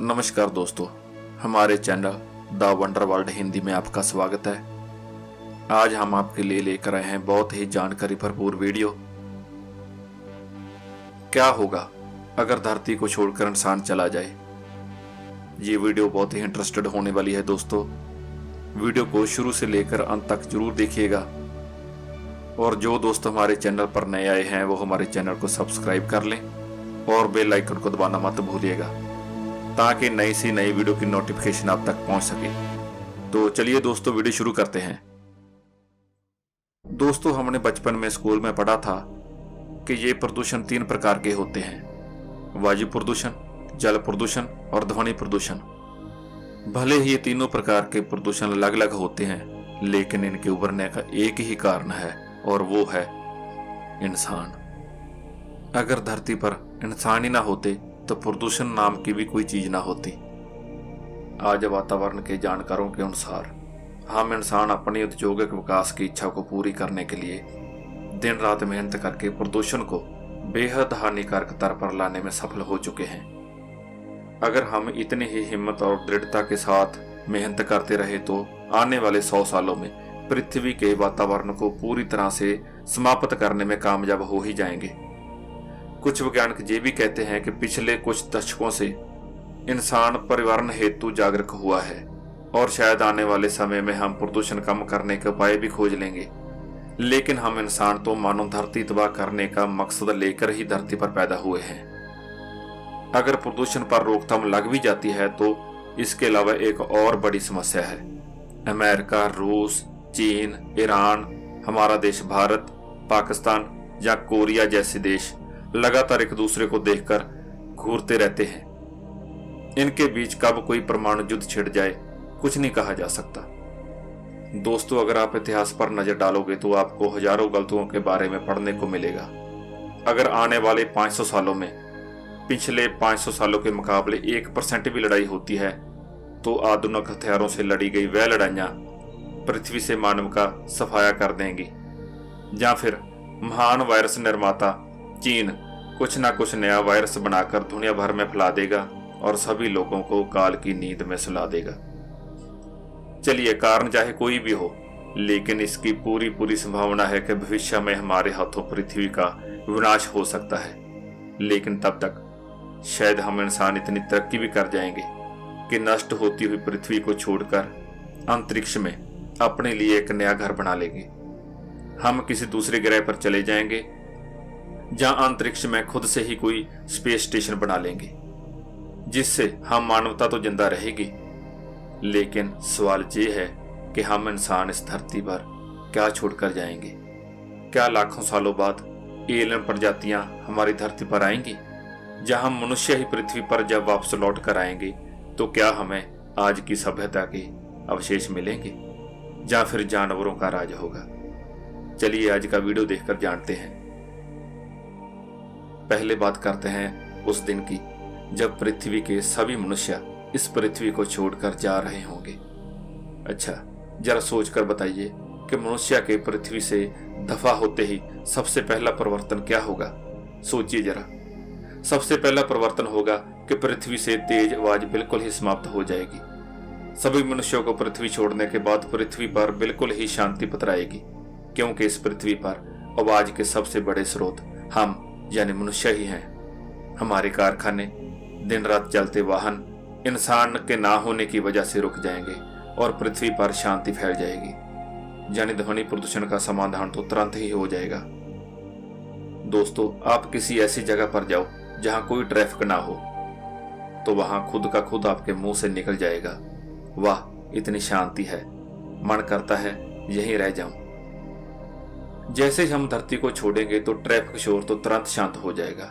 नमस्कार दोस्तों, हमारे channel the wonder world Hindi में आपका स्वागत है। आज हम आपके लिए लेकर आए हैं बहुत ही जानकारी भरपूर वीडियो। क्या होगा अगर धरती को छोड़कर इंसान चला जाए। ये वीडियो बहुत ही इंटरेस्टेड होने वाली है दोस्तों। वीडियो को शुरू से लेकर अंत तक जरूर देखिएगा। और जो दोस्त हमारे चैनल पर नए आए हैं वो हमारे चैनल को सब्सक्राइब कर लें और बेल आइकन को दबाना मत भूलिएगा ताकि नई सी नई वीडियो की नोटिफिकेशन आप तक पहुंच सके। तो चलिए दोस्तों, वीडियो शुरू करते हैं। दोस्तों, हमने बचपन में स्कूल में पढ़ा था कि ये प्रदूषण 3 प्रकार के होते हैं: वायु प्रदूषण, जल प्रदूषण और ध्वनि प्रदूषण। भले ही ये तीनों प्रकार के प्रदूषण अलग अलग होते हैं, लेकिन इनके उभरने का एक ही कारण है और वो है इंसान। अगर धरती पर इंसान ही ना होते तो प्रदूषण नाम की भी कोई चीज ना होती। आज वातावरण के जानकारों के अनुसार हम इंसान अपनी औद्योगिक विकास की इच्छा को पूरी करने के लिए दिन रात मेहनत करके प्रदूषण को बेहद हानिकारक स्तर पर लाने में सफल हो चुके हैं। अगर हम इतनी ही हिम्मत और दृढ़ता के साथ मेहनत करते रहे तो आने वाले 100 सालों में पृथ्वी के वातावरण को पूरी तरह से समाप्त करने में कामयाब हो ही जाएंगे। कुछ वैज्ञानिक ये भी कहते हैं कि पिछले कुछ दशकों से इंसान पर्यावरण हेतु जागरूक हुआ है और शायद आने वाले समय में हम प्रदूषण कम करने के उपाय भी खोज लेंगे। लेकिन हम इंसान तो मानव धरती तबाह करने का मकसद लेकर ही धरती पर पैदा हुए हैं। अगर प्रदूषण पर रोकथाम लग भी जाती है तो इसके अलावा एक और बड़ी समस्या है। अमेरिका, रूस, चीन, ईरान, हमारा देश भारत, पाकिस्तान या कोरिया जैसे देश लगातार एक दूसरे को देखकर घूरते रहते हैं। इनके बीच कब कोई परमाणु युद्ध छिड़ जाए कुछ नहीं कहा जा सकता। दोस्तों, अगर आप इतिहास पर नजर डालोगे तो आपको हजारों गलतियों के बारे में पढ़ने को मिलेगा। अगर आने वाले 500 सालों में पिछले 500 सालों के मुकाबले 1% भी लड़ाई होती है तो आधुनिक हथियारों से लड़ी गई वह लड़ाइयां पृथ्वी से मानव का सफाया कर देंगी। या फिर महान वायरस निर्माता चीन कुछ ना कुछ नया वायरस बनाकर दुनिया भर में फैला देगा और सभी लोगों को काल की नींद में सुला देगा। चलिए, कारण चाहे कोई भी हो, लेकिन इसकी पूरी संभावना है कि भविष्य में हमारे हाथों पृथ्वी का विनाश हो सकता है। लेकिन तब तक शायद हम इंसान इतनी तरक्की भी कर जाएंगे कि नष्ट होती हुई पृथ्वी को छोड़कर अंतरिक्ष में अपने लिए एक नया घर बना लेंगे। हम किसी दूसरे ग्रह पर चले जाएंगे जहां अंतरिक्ष में खुद से ही कोई स्पेस स्टेशन बना लेंगे, जिससे हम मानवता तो जिंदा रहेगी। लेकिन सवाल ये है कि हम इंसान इस धरती पर क्या छोड़कर जाएंगे। क्या लाखों सालों बाद एलियन प्रजातियां हमारी धरती पर आएंगी? जहां हम मनुष्य ही पृथ्वी पर जब वापस लौट कर आएंगे तो क्या हमें आज की सभ्यता के अवशेष मिलेंगे या फिर जानवरों का राज होगा? चलिए आज का वीडियो देखकर जानते हैं। पहले बात करते हैं उस दिन की जब पृथ्वी के सभी मनुष्य इस पृथ्वी को छोड़कर जा रहे होंगे। अच्छा, जरा सोचकर बताइए कि मनुष्य के पृथ्वी से दफा होते ही सबसे पहला परिवर्तन क्या होगा? सोचिए जरा। सबसे पहला परिवर्तन होगा कि पृथ्वी से तेज आवाज बिल्कुल ही समाप्त हो जाएगी। सभी मनुष्यों को पृथ्वी छोड़ने के बाद पृथ्वी पर बिल्कुल ही शांति पतराएगी, क्योंकि इस पृथ्वी पर आवाज के सबसे बड़े स्रोत हम यानी मनुष्य ही हैं। हमारे कारखाने, दिन रात चलते वाहन इंसान के ना होने की वजह से रुक जाएंगे और पृथ्वी पर शांति फैल जाएगी। यानी ध्वनि प्रदूषण का समाधान तो तुरंत ही हो जाएगा। दोस्तों, आप किसी ऐसी जगह पर जाओ जहां कोई ट्रैफिक ना हो तो वहां खुद का खुद आपके मुंह से निकल जाएगा, वाह इतनी शांति है, मन करता है यहीं रह जाऊं। जैसे ही हम धरती को छोड़ेंगे तो ट्रैफिक शोर तो तुरंत शांत हो जाएगा।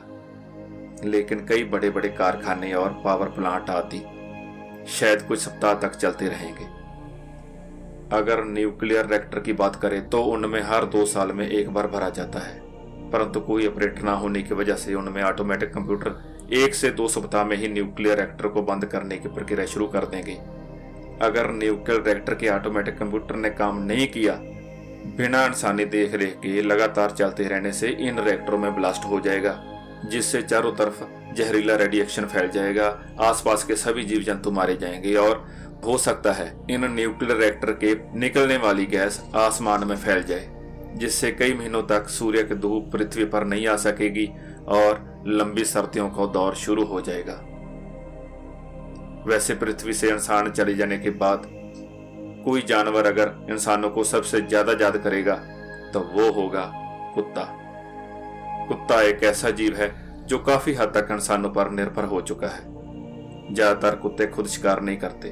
लेकिन कई बड़े बड़े कारखाने और पावर प्लांट आदि शायद कुछ सप्ताह तक चलते रहेंगे। अगर न्यूक्लियर रिएक्टर की बात करें तो उनमें हर 2 साल में एक बार भरा जाता है, परंतु कोई ऑपरेटर ना होने की वजह से उनमें ऑटोमेटिक कंप्यूटर 1 से 2 सप्ताह में ही न्यूक्लियर रिएक्टर को बंद करने की प्रक्रिया शुरू कर देंगे। अगर न्यूक्लियर रिएक्टर के ऑटोमेटिक कंप्यूटर ने काम नहीं किया, बिना इंसानी देख रेख के लगातार चलते रहने से इन रिएक्टरों में ब्लास्ट हो जाएगा जिससे चारों तरफ जहरीला रेडिएशन फैल जाएगा, आसपास के सभी जीव जंतु मारे जाएंगे और हो सकता है इन न्यूक्लियर रिएक्टर के निकलने वाली गैस आसमान में फैल जाए, जिससे कई महीनों तक सूर्य की धूप पृथ्वी पर नहीं आ सकेगी और लंबी सर्दियों का दौर शुरू हो जाएगा। वैसे पृथ्वी से इंसान चले जाने के बाद कोई जानवर अगर इंसानों को सबसे ज्यादा याद करेगा तो वो होगा कुत्ता। कुत्ता एक ऐसा जीव है जो काफी हद तक इंसानों पर निर्भर हो चुका है। ज्यादातर कुत्ते खुद शिकार नहीं करते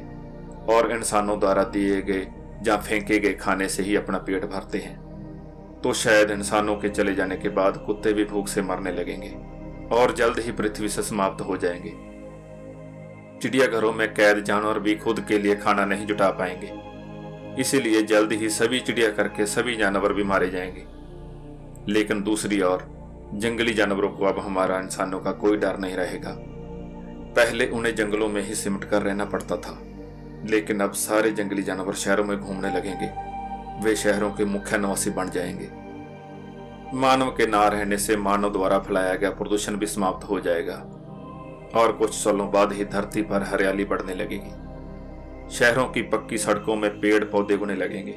और इंसानों द्वारा दिए गए या फेंके गए खाने से ही अपना पेट भरते हैं। तो शायद इंसानों के चले जाने के बाद कुत्ते भी भूख से मरने लगेंगे और जल्द ही पृथ्वी से समाप्त हो जाएंगे। चिड़ियाघरों में कैद जानवर भी खुद के लिए खाना नहीं जुटा पाएंगे, इसीलिए जल्द ही सभी चिड़िया करके सभी जानवर भी मारे जाएंगे। लेकिन दूसरी ओर जंगली जानवरों को अब हमारा इंसानों का कोई डर नहीं रहेगा। पहले उन्हें जंगलों में ही सिमट कर रहना पड़ता था, लेकिन अब सारे जंगली जानवर शहरों में घूमने लगेंगे। वे शहरों के मुख्य निवासी बन जाएंगे। मानव के ना रहने से मानव द्वारा फैलाया गया प्रदूषण भी समाप्त हो जाएगा और कुछ सालों बाद ही धरती पर हरियाली बढ़ने लगेगी। शहरों की पक्की सड़कों में पेड़ पौधे उगने लगेंगे।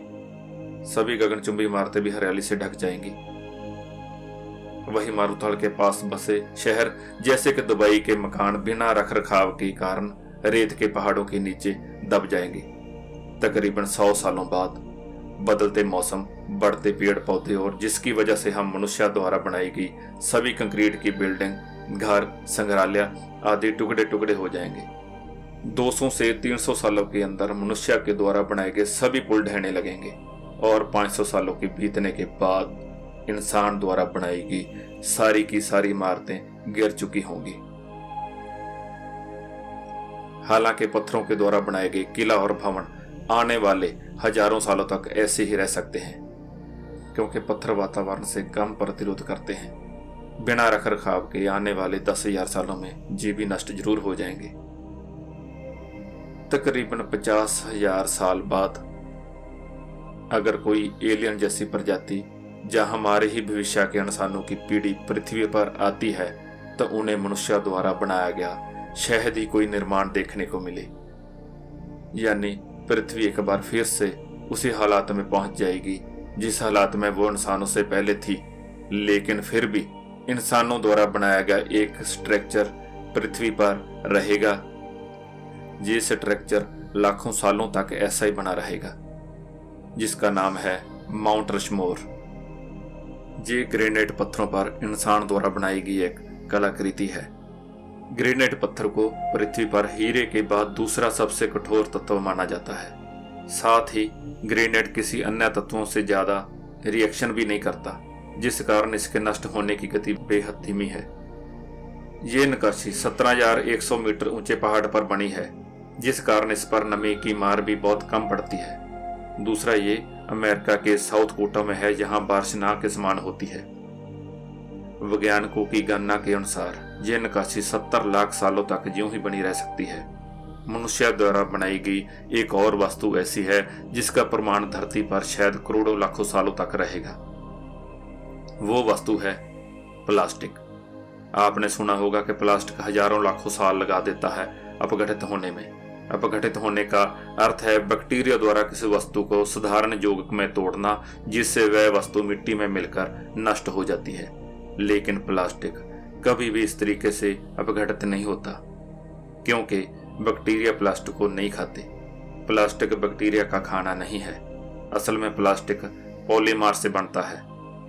सभी गगनचुंबी इमारतें भी हरियाली से ढक जाएंगी। वही मारुथल के पास बसे शहर जैसे कि दुबई के मकान बिना रख रखाव के कारण रेत के पहाड़ों के नीचे दब जाएंगे। तकरीबन 100 सालों बाद बदलते मौसम, बढ़ते पेड़ पौधे और जिसकी वजह से हम मनुष्य द्वारा बनाई गई सभी कंक्रीट की बिल्डिंग, घर, संग्रहालय आदि टुकड़े टुकड़े हो जाएंगे। 200 से 300 सालों के अंदर मनुष्य के द्वारा बनाए गए सभी पुल ढहने लगेंगे और 500 सालों के बीतने के बाद इंसान द्वारा बनाई गई सारी की सारी इमारतें गिर चुकी होंगी। हालांकि पत्थरों के द्वारा बनाए गए किला और भवन आने वाले हजारों सालों तक ऐसे ही रह सकते हैं, क्योंकि पत्थर वातावरण से कम प्रतिरोध करते हैं। बिना रख रखाव के आने वाले 10,000 सालों में जीव भी नष्ट जरूर हो जाएंगे। तकरीबन 50,000 साल बाद अगर कोई एलियन जैसी प्रजाति या हमारे ही भविष्य के इंसानों की पीढ़ी पृथ्वी पर आती है तो उन्हें मनुष्य द्वारा बनाया गया शायद ही कोई निर्माण देखने को मिले, यानी पृथ्वी एक बार फिर से उसी हालात में पहुंच जाएगी जिस हालात में वो इंसानों से पहले थी। लेकिन फिर भी इंसानों द्वारा बनाया गया एक स्ट्रक्चर पृथ्वी पर रहेगा। ये स्ट्रक्चर लाखों सालों तक ऐसा ही बना रहेगा, जिसका नाम है माउंट रशमोर। ये ग्रेनाइट पत्थरों पर इंसान द्वारा बनाई गई एक कलाकृति है। ग्रेनाइट पत्थर को पृथ्वी पर हीरे के बाद दूसरा सबसे कठोर तत्व माना जाता है। साथ ही ग्रेनाइट किसी अन्य तत्वों से ज्यादा रिएक्शन भी नहीं करता, जिस कारण इसके नष्ट होने की गति बेहद धीमी है। ये नक्काशी 17,100 मीटर ऊंचे पहाड़ पर बनी है, जिस कारण इस पर नमी की मार भी बहुत कम पड़ती है। दूसरा ये अमेरिका के साउथ कोटा में है, जहां बारिश ना के समान होती है। वैज्ञानिकों की गणना के अनुसार यह नक्काशी 70 लाख सालों तक यूं ही बनी रह सकती है। मनुष्य द्वारा बनाई गई एक और वस्तु ऐसी है जिसका प्रमाण धरती पर शायद करोड़ों लाखों सालों तक रहेगा। वो वस्तु है प्लास्टिक। आपने सुना होगा कि प्लास्टिक हजारों लाखों साल लगा देता है अपघटित होने में। अपघटित होने का अर्थ है बैक्टीरिया द्वारा किसी वस्तु को साधारण यौगिक में तोड़ना, जिससे वह वस्तु मिट्टी में मिलकर नष्ट हो जाती है। लेकिन प्लास्टिक कभी भी इस तरीके से अपघटित नहीं होता, क्योंकि बैक्टीरिया प्लास्टिक को नहीं खाते। प्लास्टिक बैक्टीरिया का खाना नहीं है। असल में प्लास्टिक पॉलीमर से बनता है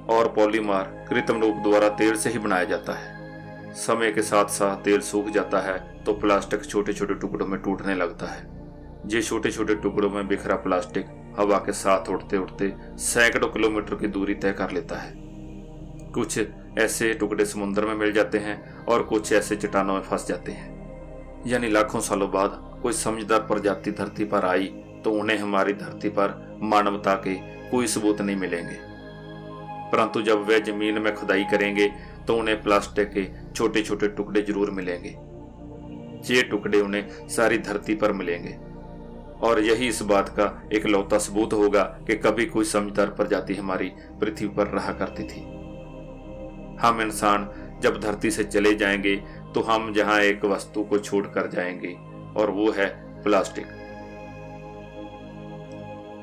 और पॉलीमर कृत्रिम रूप द्वारा तेल से ही बनाया जाता है। समय के साथ साथ तेल सूख जाता है तो प्लास्टिक छोटे छोटे टुकड़ों में टूटने लगता है। ये छोटे छोटे टुकड़ों में बिखरा प्लास्टिक हवा के साथ उड़ते उड़ते सैकड़ों किलोमीटर की दूरी तय कर लेता है। कुछ ऐसे टुकड़े समुद्र में मिल जाते हैं और कुछ ऐसे चट्टानों में फंस जाते हैं। यानी लाखों सालों बाद कोई समझदार प्रजाति धरती पर आई तो उन्हें हमारी धरती पर मानवता के कोई सबूत नहीं मिलेंगे, परंतु जब वे जमीन में खुदाई करेंगे तो उन्हें प्लास्टिक के छोटे छोटे टुकड़े जरूर मिलेंगे। ये टुकड़े उन्हें सारी धरती पर मिलेंगे और यही इस बात का एक लौता सबूत होगा कि कभी कोई समझदार प्रजाति हमारी पृथ्वी पर रहा करती थी। हम इंसान जब धरती से चले जाएंगे तो हम जहां एक वस्तु को छोड़ कर जाएंगे, और वो है प्लास्टिक।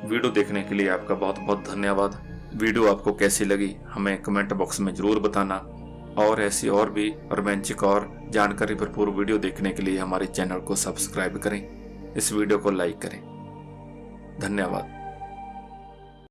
वीडियो देखने के लिए आपका बहुत बहुत धन्यवाद। वीडियो आपको कैसी लगी हमें कमेंट बॉक्स में जरूर बताना, और ऐसी और भी रोमांचक और जानकारी भरपूर वीडियो देखने के लिए हमारे चैनल को सब्सक्राइब करें, इस वीडियो को लाइक करें। धन्यवाद।